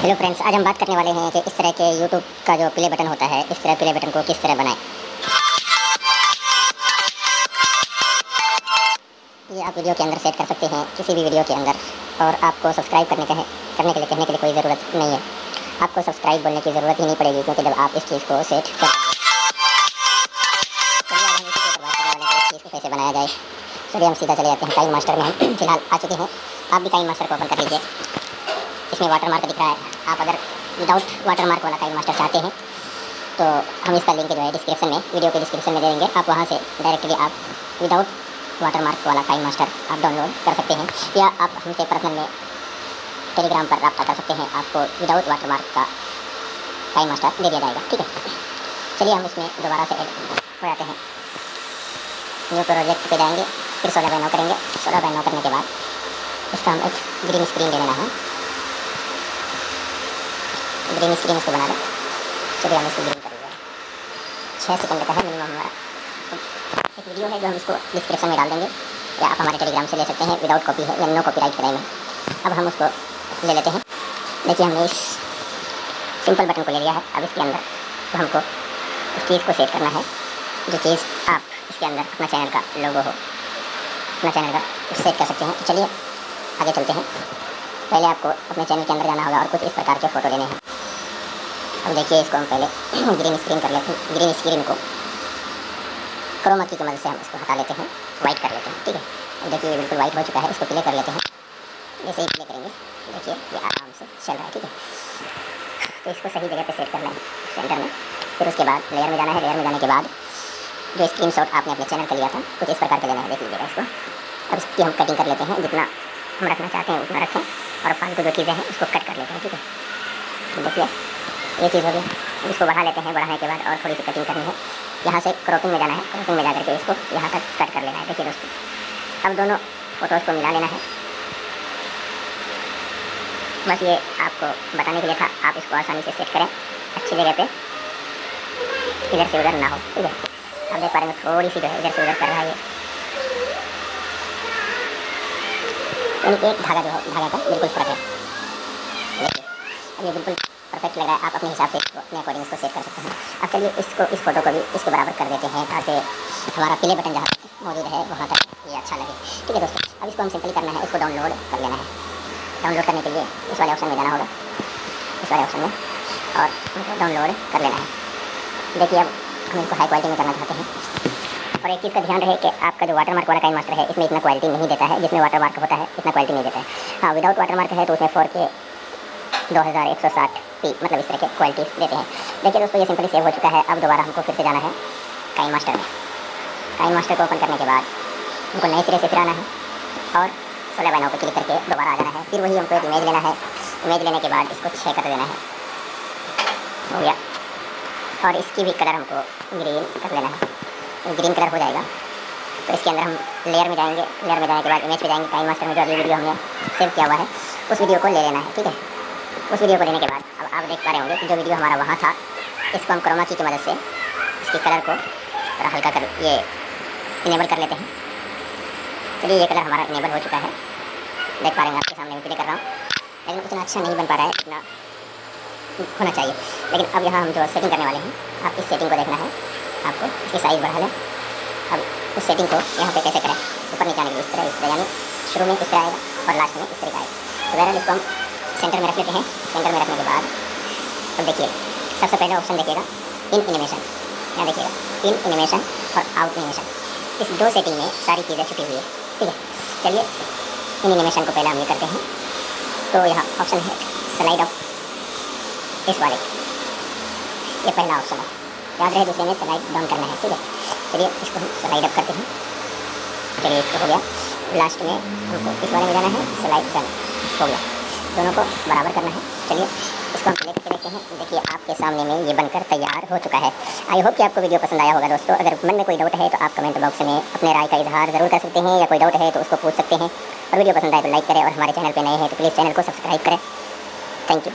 Hello friends, आज हम बात करने वाले हैं कि इस तरह के यूट्यूब का जो प्ले बटन होता है, इस तरह प्ले बटन को किस तरह बनाएं। ये आप वीडियो के अंदर सेट कर सकते हैं, किसी भी वीडियो के अंदर। और आपको सब्सक्राइब करने के लिए कहने के लिए कोई ज़रूरत नहीं है। आपको सब्सक्राइब बोलने की ज़रूरत ही नहीं पड़ेगी, क्योंकि जब आप इस चीज़ को सेट कर इस चीज़ को कैसे बनाया जाए। चलिए हम सीधा चले जाते हैं काइन मास्टर में। हम फिलहाल आ चुके हैं। आप भी काइन मास्टर को ओपन कर लीजिए। इसमें वाटर मार्क दिख रहा है। आप अगर विदाउट वाटर मार्क वाला काइन मास्टर चाहते हैं तो हम इसका लिंक जो है डिस्क्रिप्शन में, वीडियो के डिस्क्रिप्शन में दे देंगे। आप वहाँ से डायरेक्टली आप विदाउट वाटर मार्क वाला काइन मास्टर आप डाउनलोड कर सकते हैं, या आप हमसे पर्सनल में टेलीग्राम पर रब्ता कर सकते हैं। आपको विदाउट वाटर मार्क का काइन मास्टर दे दिया जाएगा, ठीक है। चलिए हम इसमें दोबारा से ऐड हो जाते हैं। न्यू प्रोजेक्ट पे जाएंगे, फिर 16 बाय 9 करेंगे। 16 बाय 9 करने के बाद इसका हम एक ग्रीन स्क्रीन ले लेना है। ग्रीन स्क्रीन इसको बना दें। चलिए हम इसको ग्रीन कर देंगे। 6 सेकंड का है मिनिमम हमारा। एक वीडियो है जो हम इसको डिस्क्रिप्शन में डाल देंगे, या आप हमारे टेलीग्राम से ले सकते हैं। विदाउट कॉपी है, या नो कॉपीराइट क्राइम है। अब हम उसको ले लेते हैं। देखिए हमने इस सिंपल बटन को ले लिया है। अब इसके अंदर तो हमको उस चीज़ को सेट करना है जो चीज़ आप इसके अंदर अपना चैनल का लोगो हो, अपना चैनल का सेट कर सकते हैं। तो चलिए आगे चलते हैं। पहले आपको अपने चैनल के अंदर जाना होगा और कुछ इस प्रकार के फ़ोटो लेने हैं। अब देखिए इसको हम पहले ग्रीन स्क्रीन कर लेते हैं। ग्रीन स्क्रीन को क्रोमा की मदद से हम इसको हटा लेते हैं, वाइट कर लेते हैं, ठीक है। अब देखिए ये बिल्कुल वाइट हो चुका है। इसको प्ले कर लेते हैं। जैसे ही प्ले करेंगे देखिए ये आराम से चल रहा है, ठीक है। तो इसको सही जगह पे सेट करना है, सेंटर में। फिर उसके बाद लेयर में जाना है। लेयर में जाने के बाद जो स्क्रीनशॉट आपने अपने चैनल का लिया था कुछ इस प्रकार का लेना है, देख लीजिएगा इसको। अब इसकी हम कटिंग कर लेते हैं। जितना हम रखना चाहते हैं उतना रखें, और फालतू जो चीज़ें हैं उसको कट कर लेते हैं, ठीक है। तो देखिए ये चीज़ हो गई। अब इसको बढ़ा लेते हैं। बढ़ाने के बाद और थोड़ी सी कटिंग करनी है। यहाँ से क्रॉपिंग में जाना है। क्रॉपिंग में जा करके इसको यहाँ तक कट कर लेना है। देखिए दोस्तों, अब दोनों फोटोज़ को मिला लेना है। बस ये आपको बताने के लिए था। आप इसको आसानी से सेट करें अच्छी जगह पे, इधर से उधर ना हो, ठीक है। आप देख पा रहे हैं थोड़ी सी जो है इधर से उधर कर रहा है ये, यानी एक धागा जो है धागा का बिल्कुल फर्क है। देखिए अब ये बिल्कुल परफेक्ट लग रहा है। आप अपने हिसाब से इसको अपने अकॉर्डिंग इसको सेट कर सकते हैं। अब चलिए इसको, इस फोटो को भी इसके बराबर कर देते हैं, ताकि हमारा प्ले बटन जहाँ मौजूद है वहाँ तक ये अच्छा लगे, ठीक है दोस्तों। अब इसको हम सिंपली करना है, इसको डाउनलोड कर लेना है। डाउनलोड करने के लिए इस वाले ऑप्शन में जाना होगा, इस वाले ऑप्शन में, और हमको डाउनलोड कर लेना है। देखिए अब हम इसको हाई क्वालिटी में करना चाहते हैं। और एक चीज़ का ध्यान रहे कि आपका जो वाटर मार्क वाला काइन मास्टर है इसमें इतना क्वालिटी नहीं देता है। जिसमें वाटर मार्क होता है इतना क्वालिटी नहीं देता है। हाँ, विदाउट वाटर मार्क है तो उसमें 4K 2160p मतलब इस तरह के क्वालिटी देते हैं। देखिए दोस्तों ये सिंपली सेव हो चुका है। अब दोबारा हमको फिर से जाना है काइन मास्टर में। काइन मास्टर को ओपन करने के बाद हमको नए सिरे से फिर आना है, और 16 बाय 9 पर क्लिक करके दोबारा आ जाना है। फिर वही हमको एक इमेज लेना है। इमेज लेने के बाद इसको 6 कर देना है, हो गया। और इसकी भी कलर हमको ग्रीन कर लेना है। ग्रीन कलर हो जाएगा तो इसके अंदर हम लेयर में जाएंगे। लेयर में जाने के बाद इमेज पे जाएंगे। काइन मास्टर में जो अभी वीडियो हमने सेव किया हुआ है उस वीडियो को ले लेना है, ठीक है। उस वीडियो को लेने के बाद अब आप देख पा रहे होंगे कि जो वीडियो हमारा वहाँ था, इसको हम क्रोमा की मदद से इसके कलर को थोड़ा हल्का कर ये इनेबल कर लेते हैं। चलिए ये कलर हमारा इनेबल हो चुका है, देख पा रहे हैं आपके सामने मैं प्ले कर रहा हूँ। लेकिन उतना अच्छा नहीं बन पा रहा है जितना होना चाहिए। लेकिन अब यहाँ हम जो सेटिंग करने वाले हैं, आप इस सेटिंग को देखना है। आपको इसकी साइज़ बढ़ा लें। अब उस सेटिंग को यहाँ पे कैसे करें, ऊपर नीचे आने के लिए इस तरह, यानी शुरू में इस तरह आएगा और लास्ट में इस तरह आएगा। तो बहरहाल इसको हम सेंटर में रख लेते हैं। सेंटर में रखने के बाद अब देखिए सबसे पहले ऑप्शन देखिएगा इन एनिमेशन। यहाँ देखिएगा इन एनिमेशन और आउट एनिमेशन, इस दो सेटिंग में सारी चीज़ें छुपी हुई है, ठीक है। चलिए इन एनिमेशन को पहले हम ये करते हैं। तो यहाँ ऑप्शन है स्लाइड अप, इस वाले ये पहला ऑप्शन है। याद रहे दूसरे में स्लाइड डाउन करना है, ठीक है। चलिए इसको हम स्लाइड अप करते हैं। चलिए इसको हो गया। लास्ट में हमको इस वाले में जाना है, स्लाइड डन हो गया। दोनों को बराबर करना है। चलिए इसको हम प्ले करके देखते हैं। देखिए आपके सामने में ये बनकर तैयार हो चुका है। आई होप कि आपको वीडियो पसंद आया होगा दोस्तों। अगर मन में कोई डाउट है तो आप कमेंट बॉक्स में अपने राय का इजहार ज़रूर कर सकते हैं, या कोई डाउट है तो उसको पूछ सकते हैं। और वीडियो पसंद आए तो लाइक करें, और हमारे चैनल पर नए हैं तो प्लीज़ चैनल को सब्सक्राइब करें। Thank you.